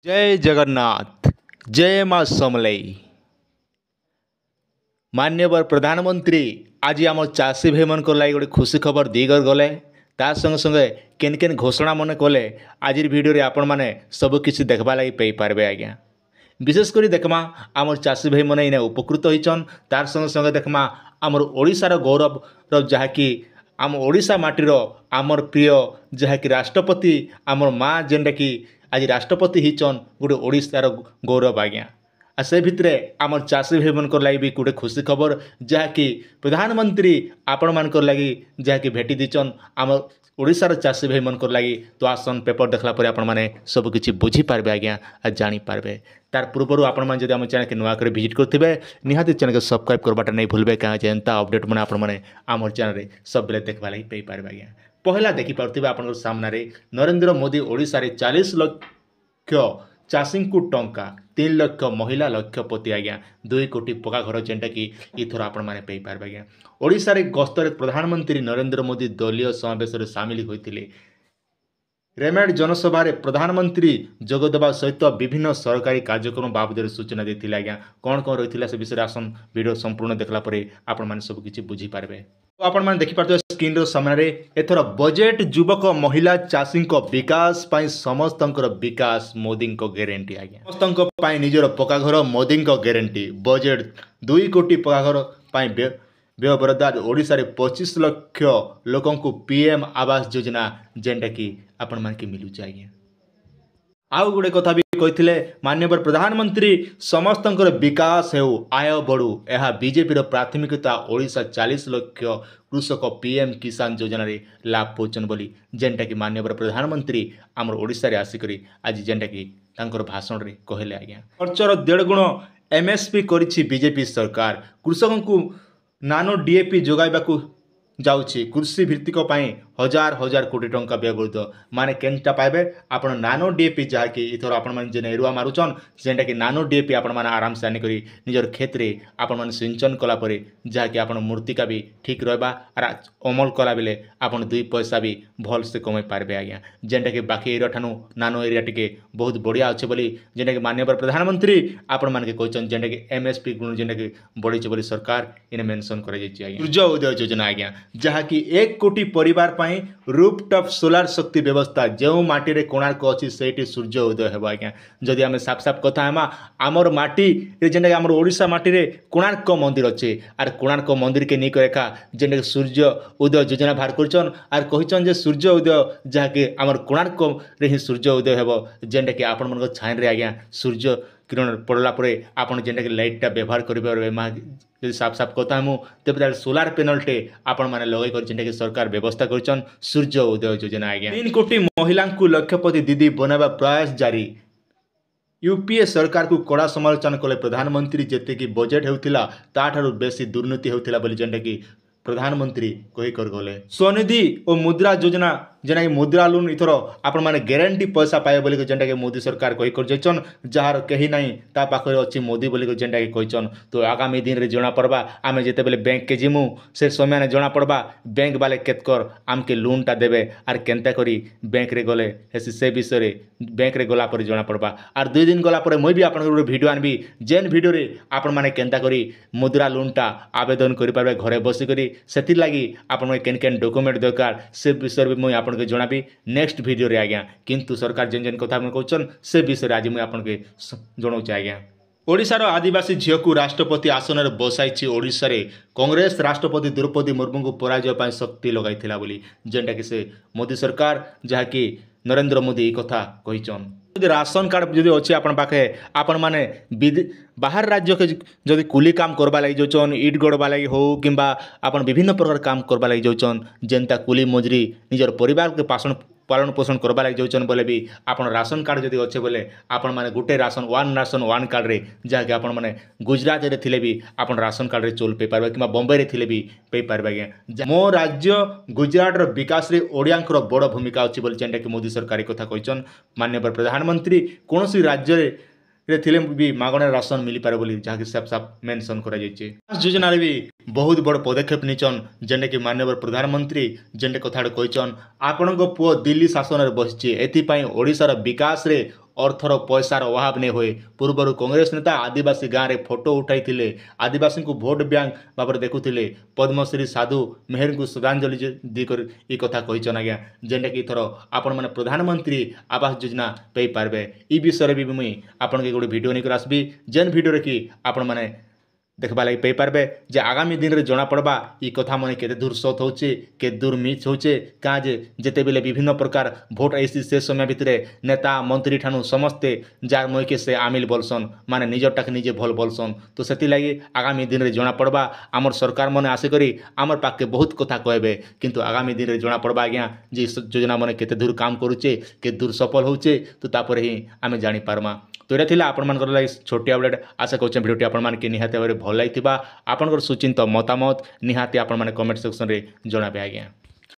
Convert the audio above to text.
जय जगन्नाथ जय माँ समलई मान्यवर प्रधानमंत्री आज आम चाषी भाई मन लगे गोटे खुशी खबर दीगर गले ता संगे संगे केन केन घोषणा मन कले आज भिडियो आपण मैंने सबकि देखा लगी पाई पारे आज्ञा विशेषकर देखमा आम चाषी भाई मैंने इन्हें उपकृत होइछन तार संगे संगे देखमा आमर ओडिशार गौरव जहाँकि आम ओडिशा माटीर आमर प्रिय जहाँकि राष्ट्रपति आमर माँ जेनटा कि आज राष्ट्रपति हिचन गोटे ओडिशार गौरव आज्ञा आ से भितरे आमर चाषी भाई मन लगी भी गोटे खुशी खबर जहाँकि प्रधानमंत्री आपण मान लगी जहाँकि भेटी दीचन आम ओडिशार चाषी भाई मन लगी तो आसन पेपर देखला पर आपण माने सब किछि बुझी पारबे आज्ञा आ जानी पारबे तार पूर्व आपण माने जदि आम चैनल के नुआ कर विजिट करथिबे निहाती चैनल के सब्सक्राइब करबाटा नहीं भूलबे कहाँ जेनता अपडेट माने आपण माने आमर चैनल रे सब बेले देखबा लागि पाई पारबे आज्ञा पहला देखि पारथिबे आपण सामने रे नरेंद्र मोदी ओडिशा रे 40 लाख चाषी को टंका 3 लाख महिला लक्षपति आज्ञा 2 कोटी पक्का घर जेनटा कि इथर आपण माने पाई पारबे आज्ञा ओडिशा रे गस्तर प्रधानमंत्री नरेंद्र मोदी दलीय समावेश में सामिल होते रेमेड जनसभा प्रधानमंत्री जोगदेवा सहित विभिन्न सरकारी कार्यक्रम बाबद सूचना देते आज्ञा कौन कौन रही से विषय आसन वीडियो संपूर्ण देखला पर आपण माने सब किछि बुझी पारबे आपण माने देखि पारथो स्क्रीन रो सामने एथर बजेट युवक महिला चाषी विकास पाई समस्तंकर विकास मोदी ग्यारंटी आज्ञा समस्तंक पाई निजर पक्का घर मोदी ग्यारंटी बजेट 2 कोटी पक्का घर पाई व्यय बराद ओडिशा रे 25 लाख लोकों को पीएम आवास योजना जेनटा कि आपण मान के मिलू चाहिए आउ गोटे कथा भी कही माननीय प्रधानमंत्री समस्तंकर विकास हेउ आय बढ़ू यह बीजेपी प्राथमिकता ओडिशा 40 लाख कृषक पीएम किसान योजना रे लाभ पहुँचन बोली जेनटा कि माननीय प्रधानमंत्री आमर ओडिशा रे आसिकरी आज जेनटा कि तांकर भाषण रे कहले आज्ञा खर्चर 1.5 गुण एमएसपी करिछि बीजेपी सरकार कृषकों को नानो डीएपी जोगाइबाकू जाउछि कृषि भित्तिक पाई हजार हजार कोटी टंका व्यवहृत माने केनटा पाइबे आपण नानो डीएपी जहाँकि इथर आपण माने जेने एरुआ मारुचन जेनटा कि नानो डीएपी आपण माने आराम से आनी करी निजर खेत रे आपण माने सिंचन कला परे जहाँकि आपण मूर्तिका भी ठीक रहबा आर अमल कला बेले आपण 2 पैसा भी भल से कमाई पारबे आज्ञा जेनटा कि बाकी एरिया ठानु नानो एरिया टिके बहुत बढ़िया अच्छे बोली जेनटा कि माननीय प्रधानमंत्री आपण माने के कहचन जेनटा कि एमएसपी गुण जेनटा कि बढ़िছে बोली सरकार इने मेंशन करे जाइछि आज्ञा सूर्य उदय योजना आज्ञा जहाँकि 1 कोटी परिवार पाई रूफटॉप सोलार शक्ति व्यवस्था जो माटी रे कोणार्क अच्छी से सूर्य उदय हेबा आज्ञा जदि आम साफ साफ कथा हेमा आमर माटी जेनटा आमर ओडिशा माटी रे कोणार्क मंदिर अच्छे आर कोणार्क मंदिर के नहीं एका जेनटा सूर्य उदय योजना बाहर करछन आर कहिछन जे सूर्य उदय जहाँकि आमर कोणार्क रे ही सूर्य उदय हेबो जेनटा कि आपण मन छाइन रे आज्ञा सूर्य किरण पड़ला परे आपण जेनटा कि लाइटटा व्यवहार करिबे यदि साफ साफ कथा मु तेरे सोलार पैनलटे आपण माने लगै कर जेनटा कि सरकार व्यवस्था करछन सूर्य उदय योजना आज्ञा 3 कोटी महिला को लक्षपति दीदी बनावा प्रयास जारी यूपीए सरकार को कड़ा समालोचना कले प्रधानमंत्री जेते कि बजेट हेउथिला ताठारु बेसी दुर्नीति हेउथिला बोली जेनटा कि प्रधानमंत्री कही कर गले स्वनिधि और मुद्रा योजना जेना कि मुद्रा लोन इथर आपण माने गारंटी पैसा पाए बोली जेनटा कि मोदी सरकार कही कर जैचन जार कहीं नहीं ता पाखरे अछि मोदी बोली जेनटा कि कहिचन तो आगामी दिन रे जना पड़बा आमे जेते बेले बैंक के जिमु से समय ने जना पड़बा बैंक वाले केतकर आमके लोनटा देबे आर केनता करी बैंक रे गले हेसी से विषय रे बैंक रे गला पर जना पड़बा आर 2 दिन गला पर मैं भी आपण वीडियो आनबी जेन वीडियो रे आपण माने केनता करी मुद्रा लोनटा आवेदन करि पारबे घरे बसी करी सेति लागि आपण केन केन डॉक्यूमेंट दरकार से विषय में मैं आपन के जणाबी नेक्स्ट वीडियो रे आज्ञा किंतु सरकार जेन जेन कथा कहछन से विषय आज मैं आपन के जणाउ छ आज्ञा ओडिशार आदिवासी झील को राष्ट्रपति आसन में बसाई ओडिशा रे कांग्रेस राष्ट्रपति द्रौपदी मुर्मू को पराजय पाई शक्ति लगाई बोली जेनटा कि से मोदी सरकार जहाँकि नरेंद्र मोदी कथा कहिचन राशन कार्ड जदि अच्छे आपण पाखे आपण माने बाहर राज्य के जदि कुली काम करबा लगी जाउछन ईट गड़बा लगी हो किंबा आपण विभिन्न प्रकार काम करबा लगी जाउछन जेनता कुली मजरी निजर परिवार के पालन पोषण करबा लगी जाउछन बोले भी आपण राशन कार्ड जदि अच्छे बोले आपण माने गुटे राशन वन कार्ड रे जहाँकि आपण माने गुजरात रे थिले भी आपण राशन कार्ड रे चोल पे पारबा किंबा बॉम्बे रे थिले भी पे पारबा आज्ञा मो राज्य गुजरात रो विकास रे ओडियांकर बड़ भूमिका अछि बोली जेनटा कि मोदी सरकार कथा कहिचन माननीय प्रधानमंत्री कोनोसी राज्य रे थिले भी मागणा राशन मिली पारे बोली जहाँकि साफ साफ मेंशन करा जाइछे योजना रे भी बहुत बड़ पदक्षेप निचन जेनटा कि माननीय प्रधानमंत्री जेनटा कथा कहिचन आपणक पुओ दिल्ली शासन रे बसिचे एथि पई ओडिसा रो विकास रे ଅର୍ଥର ପଇସାର ଅଭାବ ନେଇ ହୁଏ। ପୂର୍ବରୁ କଂଗ୍ରେସ ନେତା ଆଦିବାସୀ ଗାଁରେ ଫଟୋ ଉଠାଇଥିଲେ, ଆଦିବାସୀଙ୍କୁ ଭୋଟ ବ୍ୟାଙ୍କ ଭାବରେ ଦେଖୁଥିଲେ। ପଦ୍ମଶ୍ରୀ ସାଧୁ ମେହେରଙ୍କୁ ଶ୍ରଦ୍ଧାଞ୍ଜଳି ଦେଇକରି ଏ କଥା କହିଛନ୍ ଆଜ୍ଞା, ଯେନ୍ଟାକି ଏଥର ଆପଣମାନେ ପ୍ରଧାନମନ୍ତ୍ରୀ ଆବାସ ଯୋଜନା ପାଇପାରିବେ। ଏ ବିଷୟରେ ବି ମୁଇଁ ଆପଣଙ୍କୁ ଗୋଟେ ଭିଡ଼ିଓ ନେଇକରି ଆସିବି, ଯେନ୍ ଭିଡ଼ିଓରେ କି ଆପଣମାନେ देखा लगे पाइपारे जे आगामी दिन में जना पड़वा ये कथा मन के दूर सत हो दूर मिथ होचे क्या जे जिते बेले विभिन्न प्रकार भोट आईसी से समय भितर नेता मंत्री ठानु समस्ते जार मईके से आमिल बोलसन माने निजरटा निजे भल बोलसन। तो से लगी आगामी दिन में जना पड़वा आमर सरकार मन आसिकरी आमर पाखे बहुत कथा कहबे, किंतु आगामी दिन में जना पड़वा आज्ञा जे योजना मन के दूर काम करुचे के दूर सफल होचे। तो तापर ही आम जानीपारमा। तो ये थिला आपण मानकर लाइक छोटी अपडेट। आशा करूँ भिडियोटी आपण मान के निहाती भाव भल लगी आपनकर सुचिंत मतामत निहाती आपण माने कमेंट सेक्शन रे जणाबे आज्ञा।